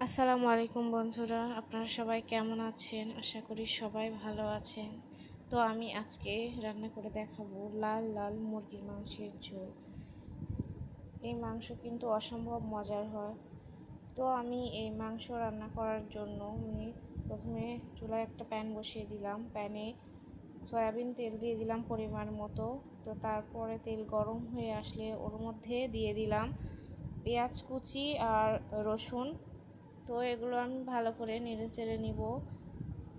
আসসালামু আলাইকুম বন্ধুরা, আপনারা সবাই কেমন আছেন? আশা করি সবাই ভালো আছেন। তো আমি আজকে রান্না করে দেখাবো লাল লাল মুরগির মাংসের ঝোল। এই মাংস কিন্তু অসম্ভব মজার হয়। তো আমি এই মাংস রান্না করার জন্য প্রথমে চুলায় একটা প্যান বসিয়ে দিলাম। প্যানে সয়াবিন তেল দিয়ে দিলাম পরিমাণ মতো। তো তারপরে তেল গরম হয়ে আসলে ওর মধ্যে দিয়ে দিলাম পেঁয়াজ কুচি আর রসুন। তো এগুলো আমি ভালো করে নেড়ে চেড়ে নিব।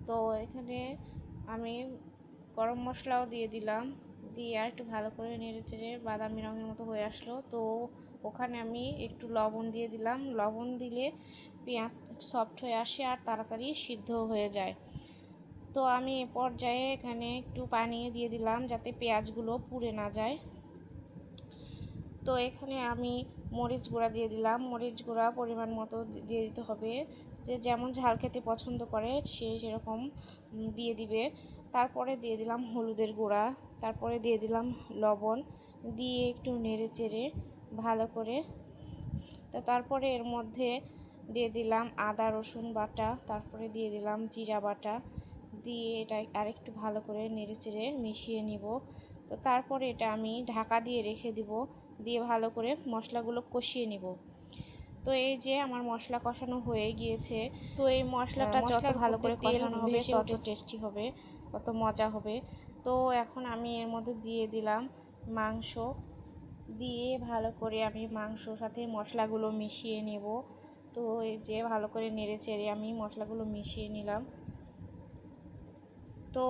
তো এখানে আমি গরম মশলাও দিয়ে দিলাম, দিয়ে আর একটু ভালো করে নেড়ে চেড়ে বাদামি রঙের মতো হয়ে আসলো। তো ওখানে আমি একটু লবণ দিয়ে দিলাম। লবণ দিলে পেঁয়াজ সফট হয়ে আসে আর তাড়াতাড়ি সিদ্ধ হয়ে যায়। তো আমি এ পর্যায়ে এখানে একটু পানি দিয়ে দিলাম যাতে পেঁয়াজগুলো পুড়ে না যায়। তো এখানে আমি মরিচ গুঁড়া দিয়ে দিলাম। মরিচ গুঁড়া পরিমাণ মতো দিয়ে দিতে হবে, যে যেমন ঝাল খেতে পছন্দ করে সে সেরকম দিয়ে দিবে। তারপরে দিয়ে দিলাম হলুদের গুঁড়া, তারপরে দিয়ে দিলাম লবণ, দিয়ে একটু নেড়ে চেড়ে ভালো করে। তো তারপরে এর মধ্যে দিয়ে দিলাম আদা রসুন বাটা, তারপরে দিয়ে দিলাম জিরা বাটা, দিয়ে এটা আরেকটু ভালো করে নেড়ে চেড়ে মিশিয়ে নিব। তো তারপরে এটা আমি ঢাকা দিয়ে রেখে দিব, দিয়ে ভালো করে মশলাগুলো কষিয়ে নিব। তো এই যে আমার মশলা কষানো হয়ে গিয়েছে। তো এই মশলাটা যত ভালো করে কষানো হবে তত টেস্টি হবে, তত মজা হবে। তো এখন আমি এর মধ্যে দিয়ে দিলাম মাংস, দিয়ে ভালো করে আমি মাংসর সাথে মশলাগুলো মিশিয়ে নেব। তো এই যে ভালো করে নেড়ে চেড়ে আমি মশলাগুলো মিশিয়ে নিলাম। তো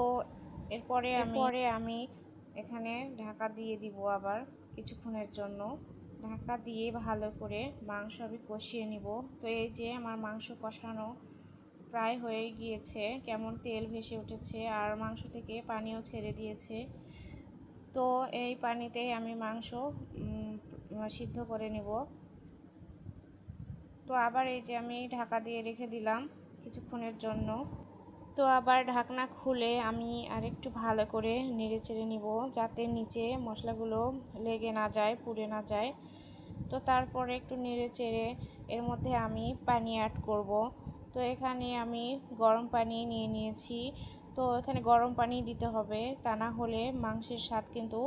এরপরে আমি এখানে ঢাকা দিয়ে দিব আবার কিছুক্ষণের জন্য। ঢাকা দিয়ে ভালো করে মাংস আমি কষিয়ে নিব। তো এই যে আমার মাংস কষানো প্রায় হয়ে গিয়েছে, কেমন তেল ভেসে উঠেছে আর মাংস থেকে পানিও ছেড়ে দিয়েছে। তো এই পানিতে আমি মাংস সিদ্ধ করে নেব। তো আবার এই যে আমি ঢাকা দিয়ে রেখে দিলাম কিছুক্ষণের জন্য। তো আবার ঢাকনা খুলে আমি আরেকটু ভালো করে নেড়ে চেড়ে নিব, যাতে নিচে মশলাগুলো লেগে না যায়, পুড়ে না যায়। তো তারপরে একটু নেড়ে চেড়ে এর মধ্যে আমি পানি অ্যাড করব। তো এখানে আমি গরম পানি নিয়ে নিয়েছি। তো এখানে গরম পানি দিতে হবে, তা না হলে মাংসের স্বাদ কিন্তু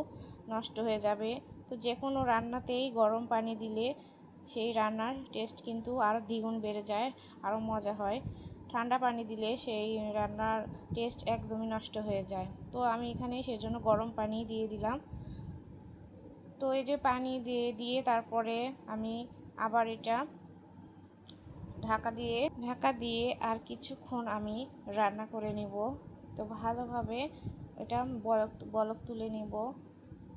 নষ্ট হয়ে যাবে। তো যে কোনো রান্নাতেই গরম পানি দিলে সেই রান্নার টেস্ট কিন্তু আরও দ্বিগুণ বেড়ে যায়, আরও মজা হয়। ঠান্ডা পানি দিলে সেই রান্নার টেস্ট একদমই নষ্ট হয়ে যায়। তো আমি এখানে সেজন্য গরম পানি দিয়ে দিলাম। তো এই যে পানি দিয়ে তারপরে আমি আবার এটা ঢাকা দিয়ে আর কিছুক্ষণ আমি রান্না করে নিব। তো ভালোভাবে এটা বলক তুলে নিব।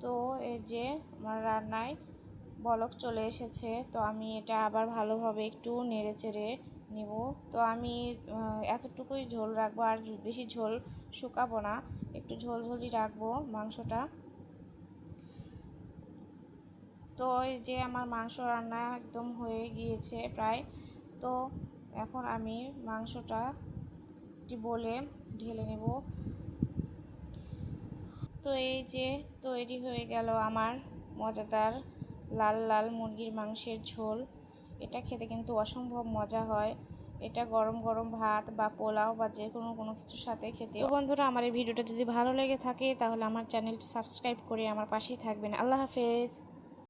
তো এই যে আমার রান্নায় বলক চলে এসেছে। তো আমি এটা আবার ভালোভাবে একটু নেড়ে চেড়ে নিব। তো আমি এতটুকুই ঝোল রাখবো, আর বেশি ঝোল শুকাবো না, একটু ঝোলঝোলই রাখবো মাংসটা। তো এই যে আমার মাংস রান্না একদম হয়ে গিয়েছে প্রায়। তো এখন আমি মাংসটা বলে ঢেলে নেব। তো এই যে তৈরি হয়ে গেল আমার মজাদার লাল লাল মুরগির মাংসের ঝোল। এটা খেতে কিন্তু অসম্ভব মজা হয়। এটা গরম গরম ভাত বা পোলাও বা যে কোনো কিছুর সাথে খেতে। তো বন্ধুরা, আমার এই ভিডিওটা যদি ভালো লেগে থাকে তাহলে আমার চ্যানেলটি সাবস্ক্রাইব করে আমার পাশেই থাকবেন। আল্লাহ হাফেজ।